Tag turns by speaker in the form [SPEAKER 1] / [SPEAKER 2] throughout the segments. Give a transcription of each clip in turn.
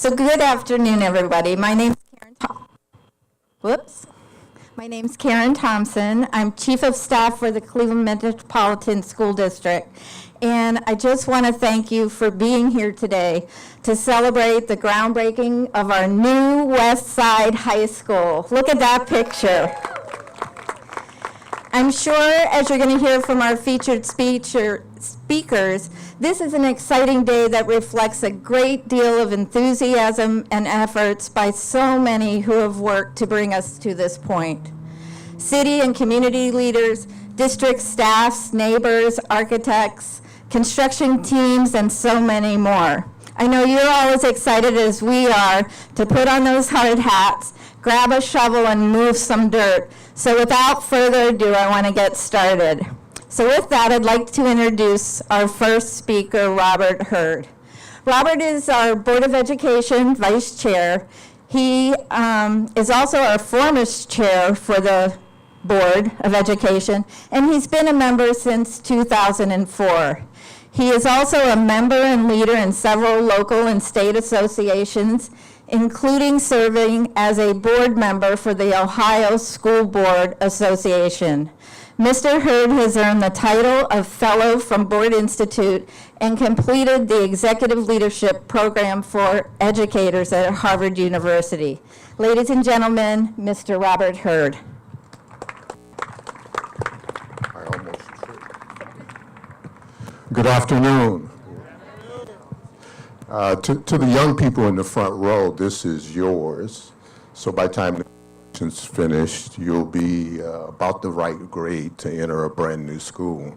[SPEAKER 1] So good afternoon, everybody. My name's Karen Thompson. I'm Chief of Staff for the Cleveland Metropolitan School District. And I just want to thank you for being here today to celebrate the groundbreaking of our new West Side High School. Look at that picture. I'm sure, as you're going to hear from our featured speakers, this is an exciting day that reflects a great deal of enthusiasm and efforts by so many who have worked to bring us to this point. City and community leaders, district staffs, neighbors, architects, construction teams, and so many more. I know you're all as excited as we are to put on those hard hats, grab a shovel, and move some dirt. So without further ado, I want to get started. So with that, I'd like to introduce our first speaker, Robert Hurd. Robert is our Board of Education Vice Chair. He is also our former chair for the Board of Education, and he's been a member since 2004. He is also a member and leader in several local and state associations, including serving as a board member for the Ohio School Board Association. Mr. Hurd has earned the title of Fellow from Board Institute and completed the Executive Leadership Program for Educators at Harvard University. Ladies and gentlemen, Mr. Robert Hurd.
[SPEAKER 2] Good afternoon. To the young people in the front row, this is yours. So by the time the is finished, you'll be about the right grade to enter a brand new school.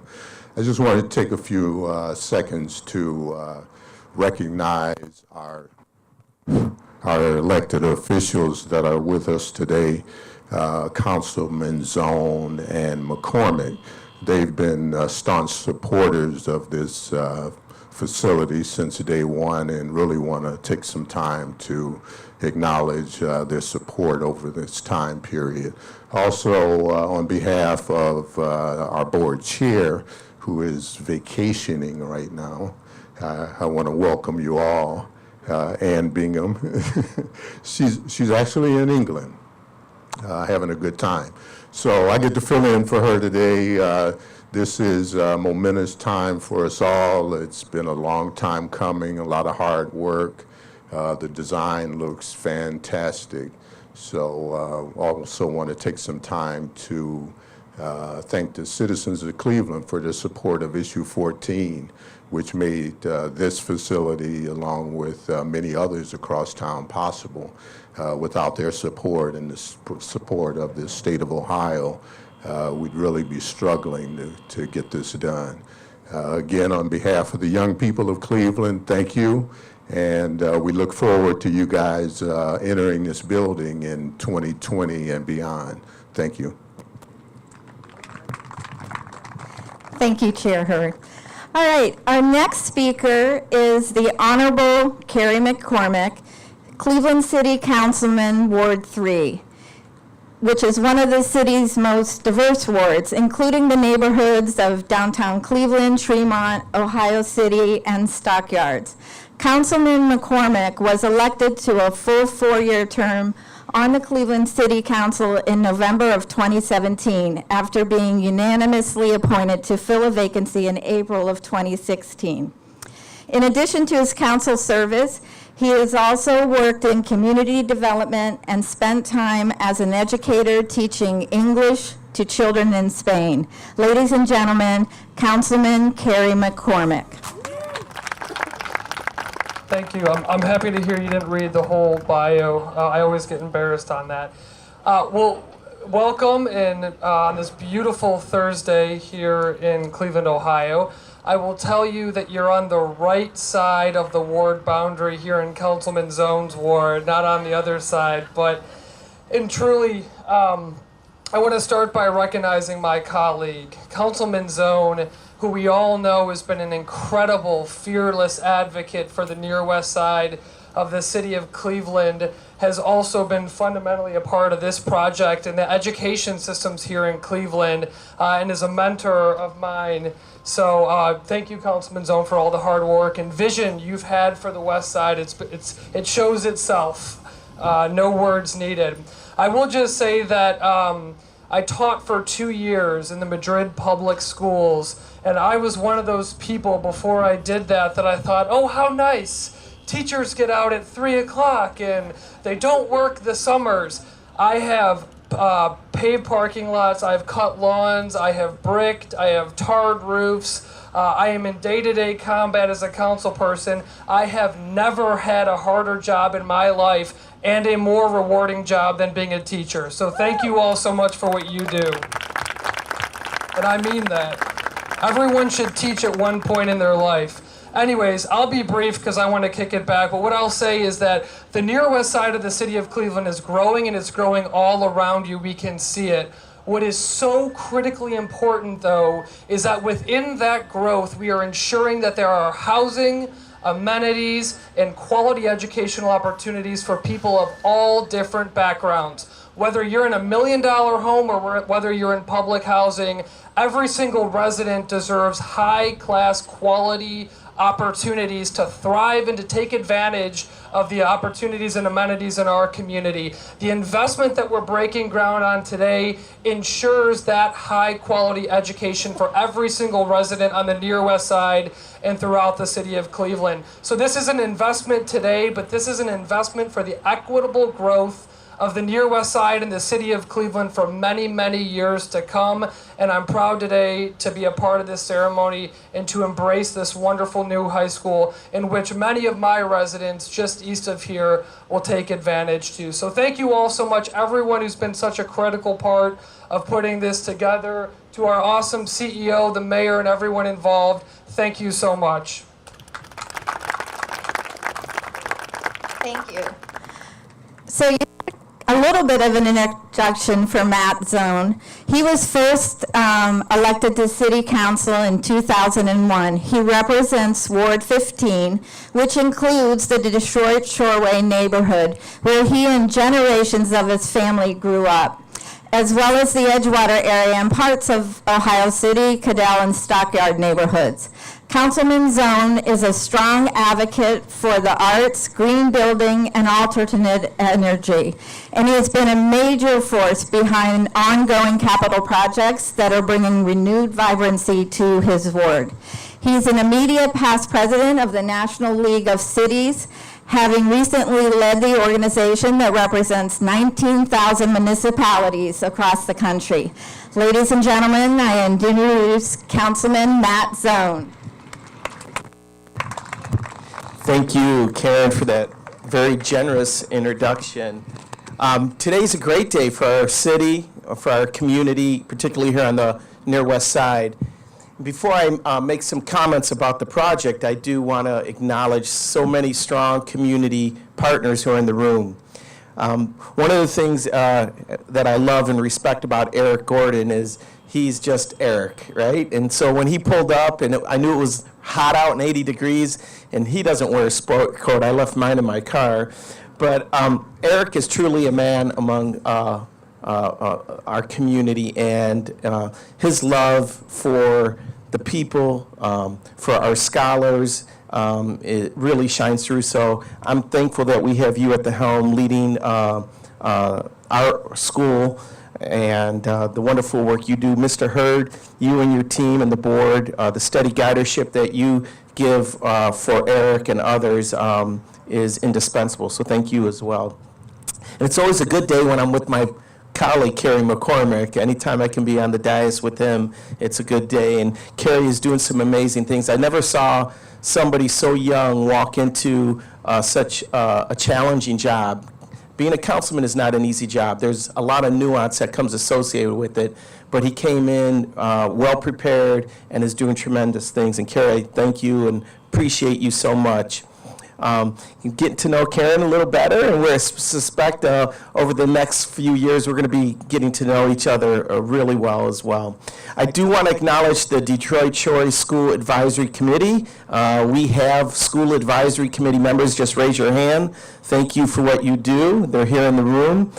[SPEAKER 2] I just wanted to take a few seconds to recognize our elected officials that are with us today, Councilman Zone and McCormack. They've been staunch supporters of this facility since day one and really want to take some time to acknowledge their support over this time period. Also, on behalf of our board chair, who is vacationing right now, I want to welcome you all. Ann Bingham. she's actually in England, having a good time. So I get to fill in for her today. This is a momentous time for us all. It's been a long time coming, a lot of hard work. The design looks fantastic. So also want to take some time to thank the citizens of Cleveland for their support of Issue 14, which made this facility, along with many others across town, possible. Without their support and the support of the state of Ohio, we'd really be struggling to get this done. Again, on behalf of the young people of Cleveland, thank you. And we look forward to you guys entering this building in 2020 and beyond. Thank you.
[SPEAKER 1] Thank you, Chair Hurd. All right, our next speaker is the Honorable Carrie McCormack, Cleveland City Councilman, Ward 3, which is one of the city's most diverse wards, including the neighborhoods of downtown Cleveland, Tremont, Ohio City, and Stockyards. Councilman McCormack was elected to a full 4-year term on the Cleveland City Council in November of 2017 after being unanimously appointed to fill a vacancy in April of 2016. In addition to his council service, he has also worked in community development and spent time as an educator teaching English to children in Spain. Ladies and gentlemen, Councilman Carrie McCormack.
[SPEAKER 3] Thank you. I'm happy to hear you didn't read the whole bio. I always get embarrassed on that. Well, welcome on this beautiful Thursday here in Cleveland, Ohio. I will tell you that you're on the right side of the ward boundary here in Councilman Zone's ward, not on the other side. And truly, I want to start by recognizing my colleague, Councilman Zone, who we all know has been an incredible, fearless advocate for the Near West Side of the city of Cleveland has also been fundamentally a part of this project and the education systems here in Cleveland, and is a mentor of mine. So thank you, Councilman Zone, for all the hard work and vision you've had for the West Side. It shows itself. No words needed. I will just say that I taught for 2 years in the Madrid public schools, and I was one of those people before I did that I thought, oh, how nice. Teachers get out at 3 o'clock and they don't work the summers. I have paved parking lots, I've cut lawns, I have bricked, I have tarred roofs. I am in day-to-day combat as a council person. I have never had a harder job in my life and a more rewarding job than being a teacher. So thank you all so much for what you do. And I mean that. Everyone should teach at one point in their life. Anyways, I'll be brief because I want to kick it back, but what I'll say is that the near west side of the city of Cleveland is growing, and it's growing all around you. We can see it. What is so critically important, though, is that within that growth, we are ensuring that there are housing, amenities, and quality educational opportunities for people of all different backgrounds. Whether you're in a $1 million home or whether you're in public housing, every single resident deserves high-class quality opportunities to thrive and to take advantage of the opportunities and amenities in our community. The investment that we're breaking ground on today ensures that high-quality education for every single resident on the near west side and throughout the city of Cleveland. So this is an investment today, but this is an investment for the equitable growth of the near west side and the city of Cleveland for many, many years to come. And I'm proud today to be a part of this ceremony and to embrace this wonderful new high school in which many of my residents just east of here will take advantage to. So thank you all so much, everyone who's been such a critical part of putting this together. To our awesome CEO, the mayor, and everyone involved, thank you so much.
[SPEAKER 1] Thank you. So a little bit of an introduction for Matt Zone. He was first elected to City Council in 2001. He represents Ward 15, which includes the Detroit Shoreway neighborhood, where he and generations of his family grew up, as well as the Edgewater area and parts of Ohio City, Cadell, and Stockyard neighborhoods. Councilman Zone is a strong advocate for the arts, green building, and alternate energy. And he has been a major force behind ongoing capital projects that are bringing renewed vibrancy to his ward. He's an immediate past president of the National League of Cities, having recently led the organization that represents 19,000 municipalities across the country. Ladies and gentlemen, I introduce Councilman Matt Zone.
[SPEAKER 4] Thank you, Karen, for that very generous introduction. Today's a great day for our city, for our community, particularly here on the near west side. Before I make some comments about the project, I do want to acknowledge so many strong community partners who are in the room. One of the things that I love and respect about Eric Gordon is he's just Eric, right? And so when he pulled up, and I knew it was hot out and 80 degrees, and he doesn't wear a sport coat. I left mine in my car. But Eric is truly a man among our community, and his love for the people, for our scholars, it really shines through. So I'm thankful that we have you at the helm leading our school and the wonderful work you do. Mr. Hurd, you and your team and the board, the steady guidership that you give for Eric and others is indispensable. So thank you as well. And it's always a good day when I'm with my colleague, Carrie McCormack. Anytime I can be on the dais with him, it's a good day. And Carrie is doing some amazing things. I never saw somebody so young walk into such a challenging job. Being a councilman is not an easy job. There's a lot of nuance that comes associated with it. But he came in well prepared and is doing tremendous things. And Carrie, thank you and appreciate you so much. getting to know Karen a little better, and we suspect over the next few years we're going to be getting to know each other really well as well. I do want to acknowledge the Detroit Shore School Advisory Committee. We have school advisory committee members. Just raise your hand. Thank you for what you do. They're here in the room.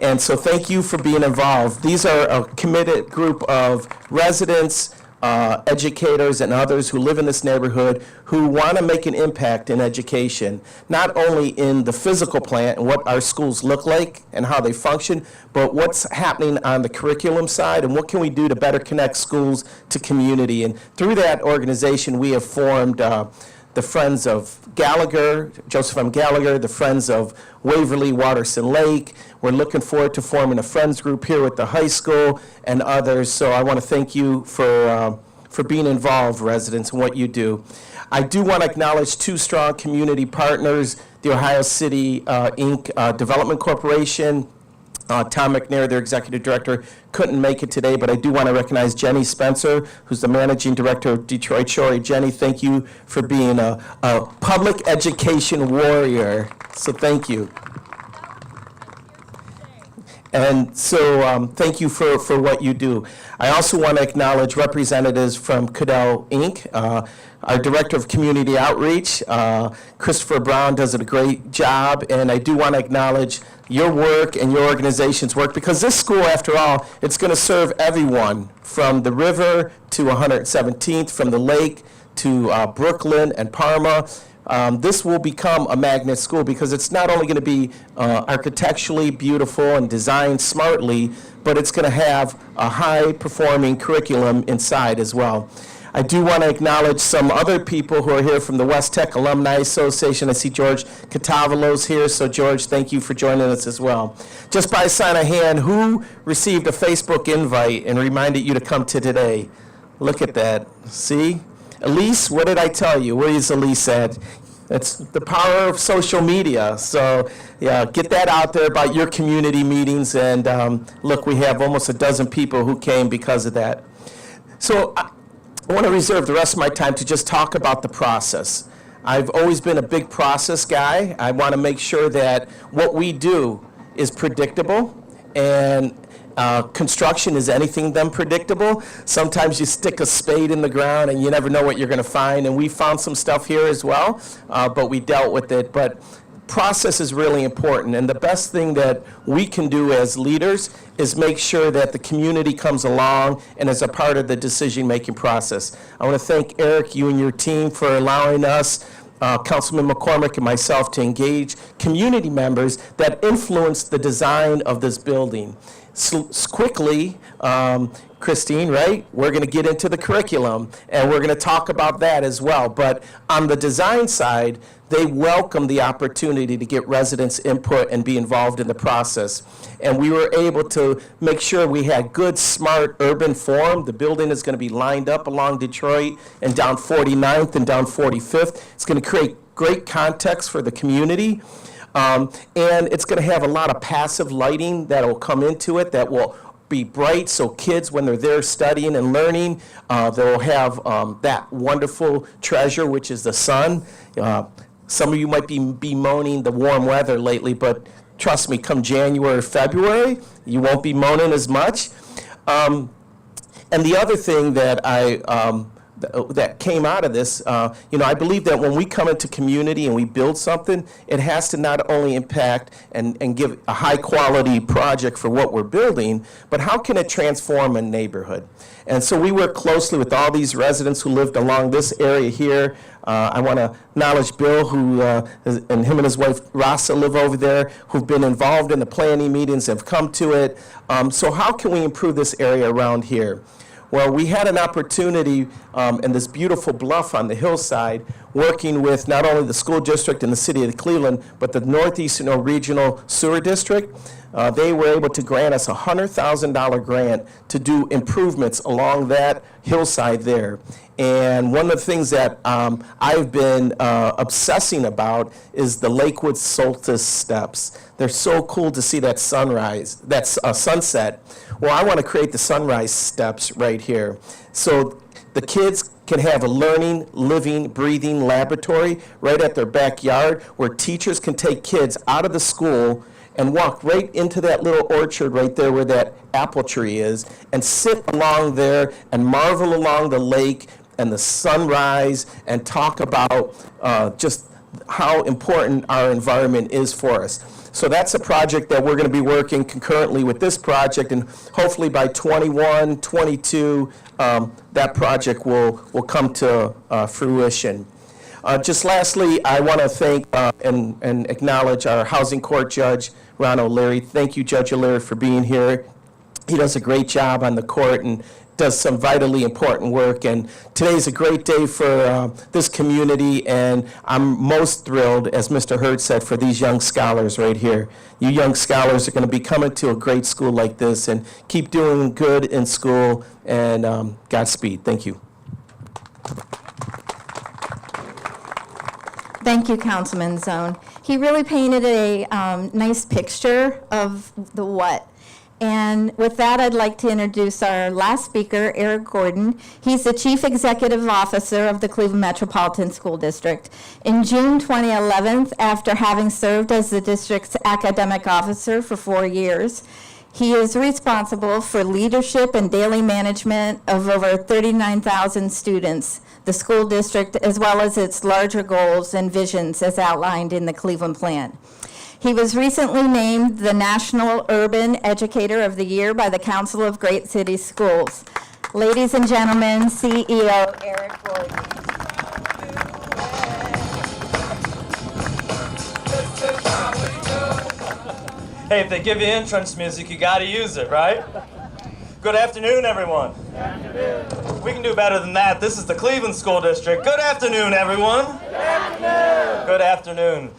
[SPEAKER 4] And so thank you for being involved. These are a committed group of residents, educators, and others who live in this neighborhood who want to make an impact in education, not only in the physical plant and what our schools look like and how they function, but what's happening on the curriculum side and what can we do to better connect schools to community. And through that organization, we have formed the Friends of Gallagher, Joseph M. Gallagher, the Friends of Waverly, Waterson Lake. We're looking forward to forming a friends group here with the high school and others. So I want to thank you for being involved, residents, in what you do. I do want to acknowledge two strong community partners, the Ohio City Inc. Development Corporation. Tom McNair, their executive director, couldn't make it today, but I do want to recognize Jenny Spencer, who's the managing director of Detroit Shore. Jenny, thank you for being a public education warrior. So thank you. And so thank you for what you do. I also want to acknowledge representatives from Cadell Inc., our Director of Community Outreach, Christopher Brown, does a great job, and I do want to acknowledge your work and your organization's work, because this school, after all, it's going to serve everyone from the river to 117th, from the lake to Brooklyn and Parma. This will become a magnet school because it's not only going to be architecturally beautiful and designed smartly, but it's going to have a high-performing curriculum inside as well. I do want to acknowledge some other people who are here from the West Tech Alumni Association. I see George Catavalo's here, so George, thank you for joining us as well. Just by a sign of hand, who received a Facebook invite and reminded you to come to today? Look at that. See? Elise, what did I tell you? Where is Elise at? It's the power of social media. So, yeah, get that out there about your community meetings. And look, we have almost a dozen people who came because of that. So I want to reserve the rest of my time to just talk about the process. I've always been a big process guy. I want to make sure that what we do is predictable, and construction is anything but predictable. Sometimes you stick a spade in the ground and you never know what you're going to find, and we found some stuff here as well, but we dealt with it. But process is really important, and the best thing that we can do as leaders is make sure that the community comes along and is a part of the decision-making process. I want to thank Eric, you and your team, for allowing us, Councilman McCormack and myself, to engage community members that influence the design of this building. Quickly, Christine, right? We're going to get into the curriculum, and we're going to talk about that as well. But on the design side, they welcome the opportunity to get residents' input and be involved in the process. And we were able to make sure we had good, smart urban form. The building is going to be lined up along Detroit and down 49th and down 45th. It's going to create great context for the community. And it's going to have a lot of passive lighting that will come into it that will be bright, so kids, when they're there studying and learning, they'll have that wonderful treasure, which is the sun. Some of you might be bemoaning the warm weather lately, but trust me, come January, February, you won't be moaning as much. And the other thing that that came out of this, I believe that when we come into community and we build something, it has to not only impact and give a high quality project for what we're building, but how can it transform a neighborhood? And so we work closely with all these residents who lived along this area here. I want to acknowledge Bill, and him and his wife Rasa live over there, who've been involved in the planning meetings, have come to it. So how can we improve this area around here? Well, we had an opportunity in this beautiful bluff on the hillside, working with not only the school district and the city of Cleveland, but the Northeastern Regional Sewer District. they were able to grant us a $100,000 grant to do improvements along that hillside there. And one of the things that I've been obsessing about is the Lakewood Psaltis steps. They're so cool to see that sunrise, that sunset. Well, I want to create the sunrise steps right here. So the kids can have a learning, living, breathing laboratory right at their backyard where teachers can take kids out of the school and walk right into that little orchard right there where that apple tree is and sit along there and marvel along the lake and the sunrise and talk about just how important our environment is for us. So that's a project that we're going to be working concurrently with this project, and hopefully by 21, 22, that project will come to fruition. Just lastly, I want to thank and acknowledge our Housing Court Judge, Ron O'Leary. Thank you, Judge O'Leary, for being here. He does a great job on the court and does some vitally important work. And today's a great day for this community, and I'm most thrilled, as Mr. Hurd said, for these young scholars right here. You young scholars are going to be coming to a great school like this, and keep doing good in school, and Godspeed. Thank you.
[SPEAKER 1] Thank you, Councilman Zone. He really painted a nice picture of the what. And with that, I'd like to introduce our last speaker, Eric Gordon. He's the Chief Executive Officer of the Cleveland Metropolitan School District. In June 2011, after having served as the district's academic officer for 4 years, he is responsible for leadership and daily management of over 39,000 students, the school district, as well as its larger goals and visions as outlined in the Cleveland Plan. He was recently named the National Urban Educator of the Year by the Council of Great City Schools. Ladies and gentlemen, CEO Eric Gordon.
[SPEAKER 5] Hey, if they give you entrance music, you gotta use it, right? Good afternoon, everyone. Good afternoon. We can do better than that. This is the Cleveland School District. Good afternoon, everyone. Good afternoon. Good afternoon.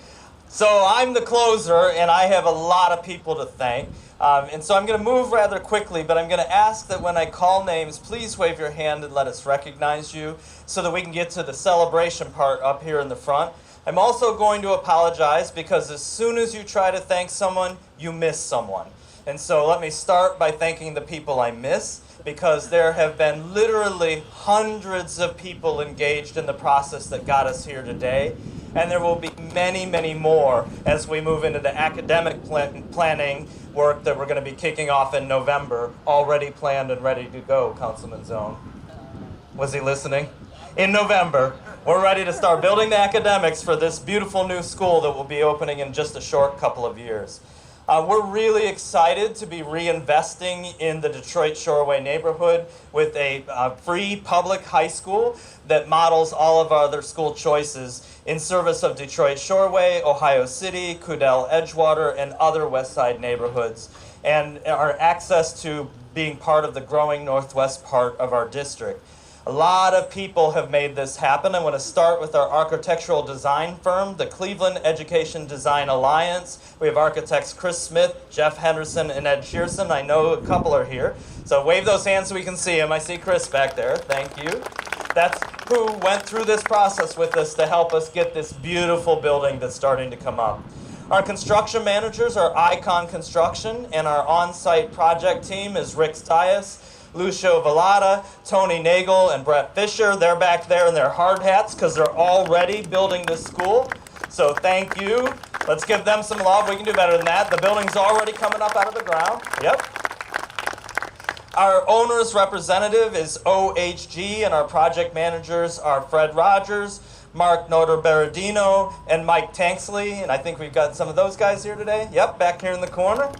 [SPEAKER 5] So I'm the closer, and I have a lot of people to thank. And so I'm going to move rather quickly, but I'm going to ask that when I call names, please wave your hand and let us recognize you so that we can get to the celebration part up here in the front. I'm also going to apologize because as soon as you try to thank someone, you miss someone. And so let me start by thanking the people I miss, because there have been literally hundreds of people engaged in the process that got us here today. And there will be many, many more as we move into the academic planning work that we're going to be kicking off in November, already planned and ready to go, Councilman Zone. Was he listening? In November, we're ready to start building the academics for this beautiful new school that will be opening in just a short couple of years. We're really excited to be reinvesting in the Detroit Shoreway neighborhood with a free public high school that models all of our other school choices in service of Detroit Shoreway, Ohio City, Coudell, Edgewater, and other West Side neighborhoods, and our access to being part of the growing northwest part of our district. A lot of people have made this happen. I want to start with our architectural design firm, the Cleveland Education Design Alliance. We have architects Chris Smith, Jeff Henderson, and Ed Shearson. I know a couple are here. So wave those hands so we can see them. I see Chris back there. Thank you. That's who went through this process with us to help us get this beautiful building that's starting to come up. Our construction managers are Icon Construction, and our on-site project team is Rick Stias, Lucio Velada, Tony Nagel, and Brett Fisher. They're back there in their hard hats because they're already building this school. So thank you. Let's give them some love. We can do better than that. The building's already coming up out of the ground. Yep. Our owner's representative is OHG, and our project managers are Fred Rogers, Mark Notar-Berardino, and Mike Tanksley. And I think we've got some of those guys here today. Yep, back here in the corner.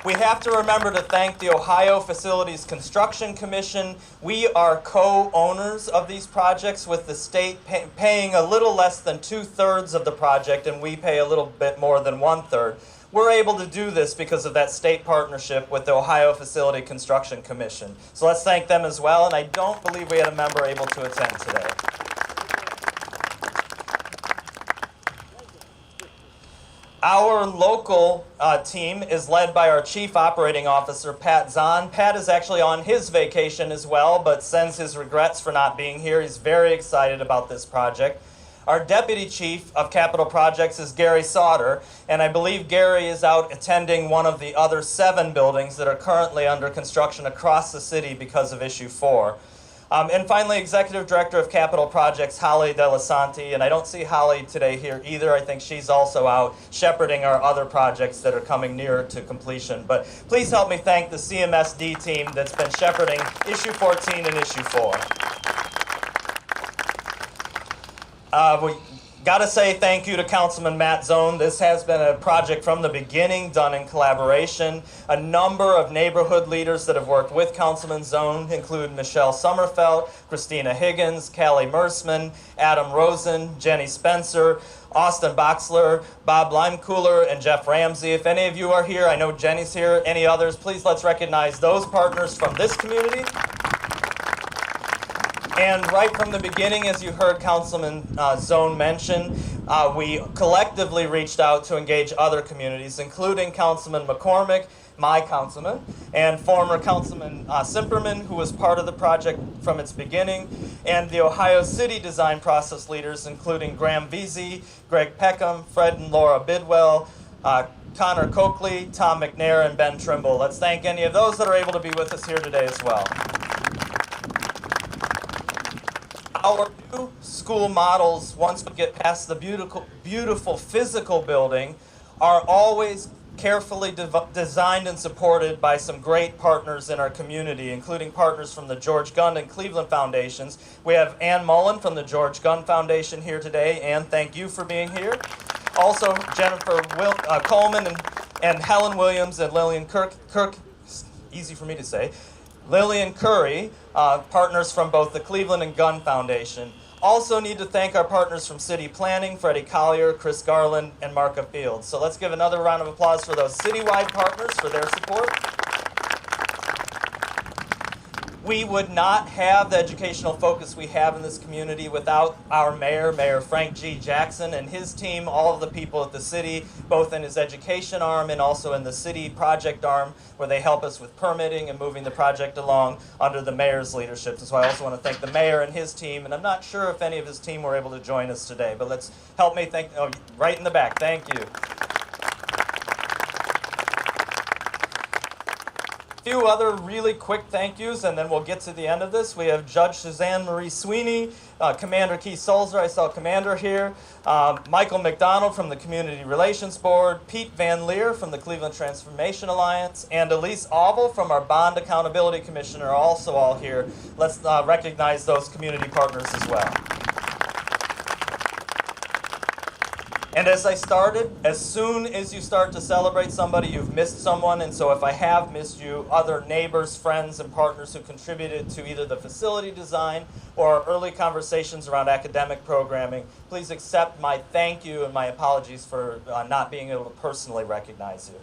[SPEAKER 5] We have to remember to thank the Ohio Facilities Construction Commission. We are co-owners of these projects, with the state paying a little less than 2/3 of the project, and we pay a little bit more than 1/3. We're able to do this because of that state partnership with the Ohio Facility Construction Commission. So let's thank them as well, and I don't believe we had a member able to attend today. Our local team is led by our Chief Operating Officer, Pat Zahn. Pat is actually on his vacation as well, but sends his regrets for not being here. He's very excited about this project. Our Deputy Chief of Capital Projects is Gary Sauter, and I believe Gary is out attending one of the other 7 buildings that are currently under construction across the city because of Issue 4. And finally, Executive Director of Capital Projects, Holly Delasanti, and I don't see Holly today here either. I think she's also out shepherding our other projects that are coming nearer to completion. But please help me thank the CMSD team that's been shepherding Issue 14 and Issue 4. We gotta say thank you to Councilman Matt Zone. This has been a project from the beginning, done in collaboration. A number of neighborhood leaders that have worked with Councilman Zone include Michelle Sommerfeld, Christina Higgins, Callie Mersman, Adam Rosen, Jenny Spencer, Austin Boxler, Bob Limecooler, and Jeff Ramsey. If any of you are here, I know Jenny's here, any others, please let's recognize those partners from this community. And right from the beginning, as you heard Councilman Zone mention, we collectively reached out to engage other communities, including Councilman McCormack, my councilman, and former Councilman Simperman, who was part of the project from its beginning, and the Ohio City design process leaders, including Graham Veazey, Greg Peckham, Fred and Laura Bidwell, Connor Coakley, Tom McNair, and Ben Trimble. Let's thank any of those that are able to be with us here today as well. Our new school models, once we get past the beautiful physical building, are always carefully designed and supported by some great partners in our community, including partners from the George Gund and Cleveland Foundations. We have Ann Mullen from the George Gund Foundation here today. Ann, thank you for being here. Also, Jennifer Coleman and Helen Williams and Lillian Kirk, easy for me to say, Lillian Curry, partners from both the Cleveland and Gunn Foundation. Also need to thank our partners from City Planning, Freddie Collier, Chris Garland, and Marka Fields. So let's give another round of applause for those citywide partners for their support. We would not have the educational focus we have in this community without our mayor, Mayor Frank G. Jackson, and his team, all of the people at the city, both in his education arm and also in the city project arm, where they help us with permitting and moving the project along under the mayor's leadership. And so I also want to thank the mayor and his team, and I'm not sure if any of his team were able to join us today, but let's help me thank, right in the back, thank you. Few other really quick thank yous, and then we'll get to the end of this. We have Judge Suzanne Marie Sweeney, Commander Keith Sulzer, I saw Commander here, Michael McDonald from the Community Relations Board, Pete Van Leer from the Cleveland Transformation Alliance, and Elise Auble from our Bond Accountability Commission are also all here. Let's recognize those community partners as well. And as I started, as soon as you start to celebrate somebody, you've missed someone. And so if I have missed you, other neighbors, friends, and partners who contributed to either the facility design or our early conversations around academic programming, please accept my thank you and my apologies for not being able to personally recognize you.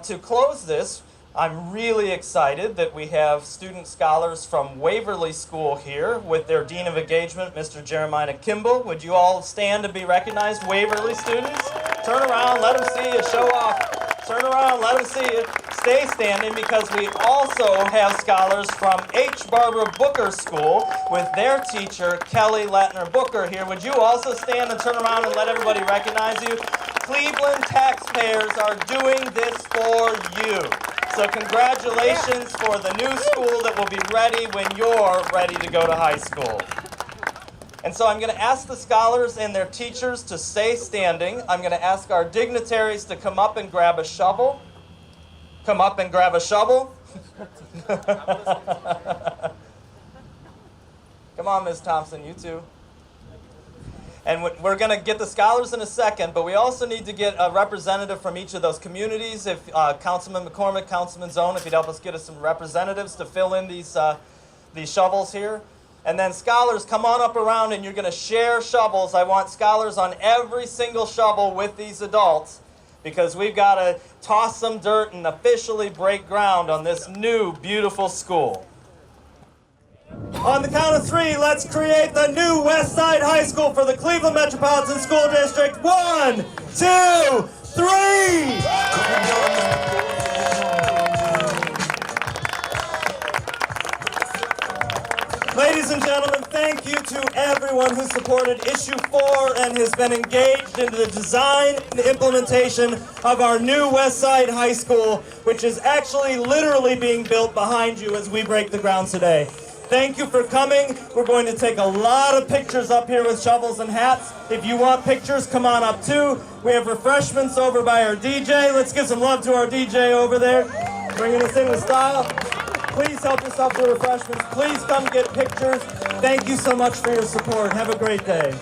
[SPEAKER 5] To close this, I'm really excited that we have student scholars from Waverly School here with their Dean of Engagement, Mr. Jeremiah Kimball. Would you all stand to be recognized, Waverly students? Turn around, let them see you, show off. Turn around, let them see you. Stay standing because we also have scholars from H. Barbara Booker School with their teacher, Kelly Latner Booker here. Would you also stand and turn around and let everybody recognize you? Cleveland taxpayers are doing this for you. So congratulations for the new school that will be ready when you're ready to go to high school. And so I'm going to ask the scholars and their teachers to stay standing. I'm going to ask our dignitaries to come up and grab a shovel. Come up and grab a shovel. Come on, Ms. Thompson, you too. And we're going to get the scholars in a second, but we also need to get a representative from each of those communities. If Councilman McCormack, Councilman Zone, if you'd help us get us some representatives to fill in these shovels here. And then scholars, come on up around and you're going to share shovels. I want scholars on every single shovel with these adults because we've got to toss some dirt and officially break ground on this new, beautiful school. On the count of 3, let's create the new West Side High School for the Cleveland Metropolitan School District. 1, 2, 3. Ladies and gentlemen, thank you to everyone who supported Issue 4 and has been engaged in the design and implementation of our new West Side High School, which is actually literally being built behind you as we break the ground today. Thank you for coming. We're going to take a lot of pictures up here with shovels and hats. If you want pictures, come on up too. We have refreshments over by our DJ. Let's give some love to our DJ over there, bringing us in with style. Please help us up with refreshments. Please come get pictures. Thank you so much for your support. Have a great day.